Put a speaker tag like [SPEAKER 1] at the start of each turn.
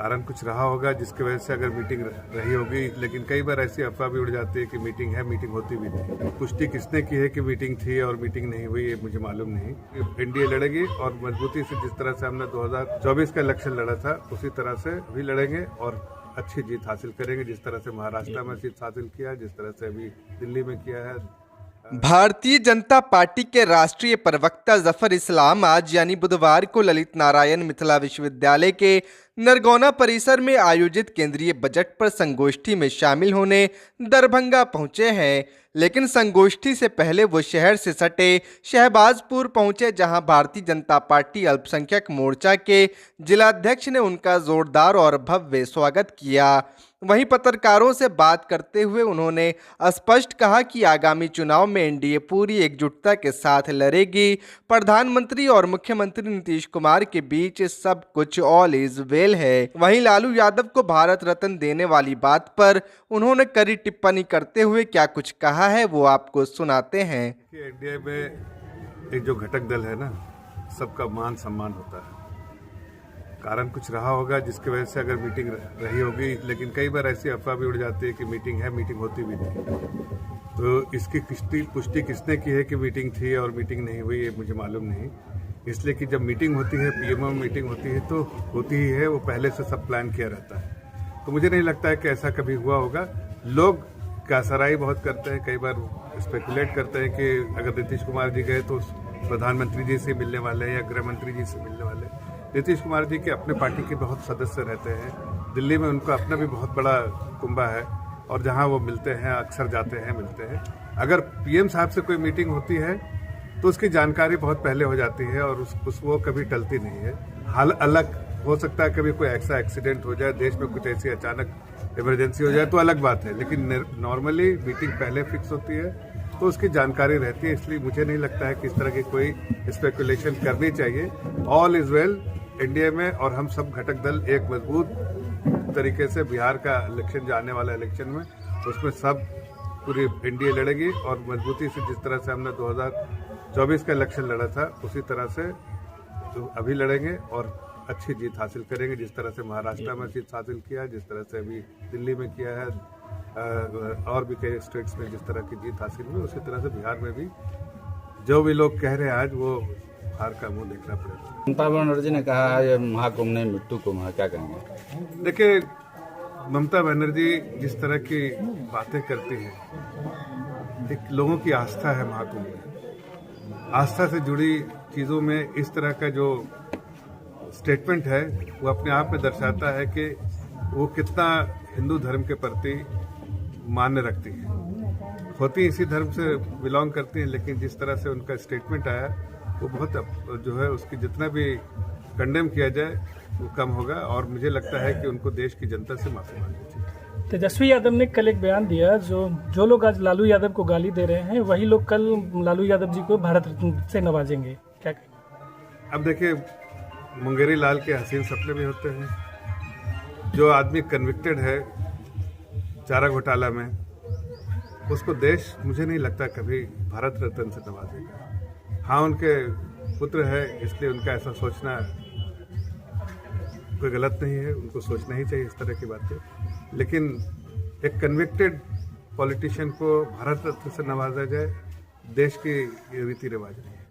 [SPEAKER 1] कारण कुछ रहा होगा जिसकी वजह से अगर मीटिंग रही होगी, लेकिन कई बार ऐसी अफवाह भी उड़ जाती है कि मीटिंग है, मीटिंग होती भी नहीं। पुष्टि किसने की है कि मीटिंग थी और मीटिंग नहीं हुई, ये मुझे मालूम नहीं। एनडीए लड़ेगी और मजबूती से, जिस तरह से हमने 2024 का इलेक्शन लड़ा था उसी तरह से भी लड़ेंगे और अच्छी जीत हासिल करेंगे। जिस तरह से महाराष्ट्र में जीत हासिल किया, जिस तरह से अभी दिल्ली में किया है।
[SPEAKER 2] भारतीय जनता पार्टी के राष्ट्रीय प्रवक्ता जफर इस्लाम आज यानी बुधवार को ललित नारायण मिथिला विश्वविद्यालय के नरगौना परिसर में आयोजित केंद्रीय बजट पर संगोष्ठी में शामिल होने दरभंगा पहुंचे हैं। लेकिन संगोष्ठी से पहले वो शहर से सटे शहबाजपुर पहुंचे, जहां भारतीय जनता पार्टी अल्पसंख्यक मोर्चा के जिलाध्यक्ष ने उनका जोरदार और भव्य स्वागत किया। वहीं पत्रकारों से बात करते हुए उन्होंने स्पष्ट कहा कि आगामी चुनाव में एनडीए पूरी एकजुटता के साथ लड़ेगी। प्रधानमंत्री और मुख्यमंत्री नीतीश कुमार के बीच सब कुछ ऑल इज वेल है। वहीं लालू यादव को भारत रत्न देने वाली बात पर उन्होंने कड़ी टिप्पणी करते हुए क्या कुछ कहा है वो आपको सुनाते हैं।
[SPEAKER 1] एनडीए में एक जो घटक दल है ना, सबका मान सम्मान होता है। कारण कुछ रहा होगा जिसकी वजह से अगर मीटिंग रही होगी, लेकिन कई बार ऐसी अफवाह भी उड़ जाती है कि मीटिंग है, मीटिंग होती भी नहीं। तो इसकी पुष्टि किसने की है कि मीटिंग थी और मीटिंग नहीं हुई, ये मुझे मालूम नहीं। इसलिए कि जब मीटिंग होती है, पीएमओ में मीटिंग होती है तो होती ही है, वो पहले से सब प्लान किया रहता है। तो मुझे नहीं लगता है कि ऐसा कभी हुआ होगा। लोग कासराई बहुत करते हैं, कई बार स्पेकुलेट करते हैं कि अगर नीतीश कुमार जी गए तो प्रधानमंत्री जी से मिलने वाले हैं या गृह मंत्री जी से मिलने वाले। नीतीश कुमार जी के अपने पार्टी के बहुत सदस्य रहते हैं, दिल्ली में उनका अपना भी बहुत बड़ा कुंबा है और जहां वो मिलते हैं, अक्सर जाते हैं, मिलते हैं। अगर पीएम साहब से कोई मीटिंग होती है तो उसकी जानकारी बहुत पहले हो जाती है और वो कभी टलती नहीं है। हाल अलग हो सकता है, कभी कोई ऐसा एक्सीडेंट हो जाए, देश में कुछ ऐसी अचानक इमरजेंसी हो जाए तो अलग बात है, लेकिन नॉर्मली मीटिंग पहले फिक्स होती है तो उसकी जानकारी रहती है। इसलिए मुझे नहीं लगता है कि इस तरह की कोई स्पेकुलेशन करनी चाहिए। ऑल इज वेल इंडिया में, और हम सब घटक दल एक मजबूत तरीके से बिहार का इलेक्शन, जो आने वाला इलेक्शन में, उसमें सब पूरी एनडीए लड़ेगी और मजबूती से, जिस तरह से हमने 2024 का इलेक्शन लड़ा था उसी तरह से तो अभी लड़ेंगे और अच्छी जीत हासिल करेंगे। जिस तरह से महाराष्ट्र में जीत हासिल किया, जिस तरह से अभी दिल्ली में किया है, और भी कई स्टेट्स में जिस तरह की जीत हासिल हुई, उसी तरह से बिहार में भी जो भी लोग कह रहे हैं आज, वो हार का मुंह देखना पड़ेगा।
[SPEAKER 3] ममता बनर्जी ने कहा है महाकुंभ ने मृत्यु कुंभ है, क्या कहेंगे?
[SPEAKER 1] देखिए, ममता बनर्जी जिस तरह की बातें करती है, एक लोगों की आस्था है महाकुंभ में। आस्था से जुड़ी चीज़ों में इस तरह का जो स्टेटमेंट है वो अपने आप में दर्शाता है कि वो कितना हिंदू धर्म के प्रति मान्य रखती है। होती इसी धर्म से बिलोंग करती हैं, लेकिन जिस तरह से उनका स्टेटमेंट आया वो बहुत जो है, उसकी जितना भी कंडेम किया जाए वो कम होगा। और मुझे लगता है कि उनको देश की जनता से माफी मांगनी चाहिए।
[SPEAKER 4] तेजस्वी यादव ने कल एक बयान दिया, जो लोग आज लालू यादव को गाली दे रहे हैं वही लोग कल लालू यादव जी को भारत रत्न से नवाजेंगे, क्या कहेंगे?
[SPEAKER 1] अब देखिए, मुंगेरी लाल के हसीन सपने भी होते हैं। जो आदमी कन्विक्टेड है चारा घोटाला में, उसको देश मुझे नहीं लगता कभी भारत रत्न से नवाजेगा। हाँ, उनके पुत्र है इसलिए उनका ऐसा सोचना कोई गलत नहीं है, उनको सोचना ही चाहिए इस तरह की बातें। लेकिन एक कन्विक्टेड पॉलिटिशियन को भारत रत्न से नवाजा जाए, देश की ये रीति रिवाज नहीं है।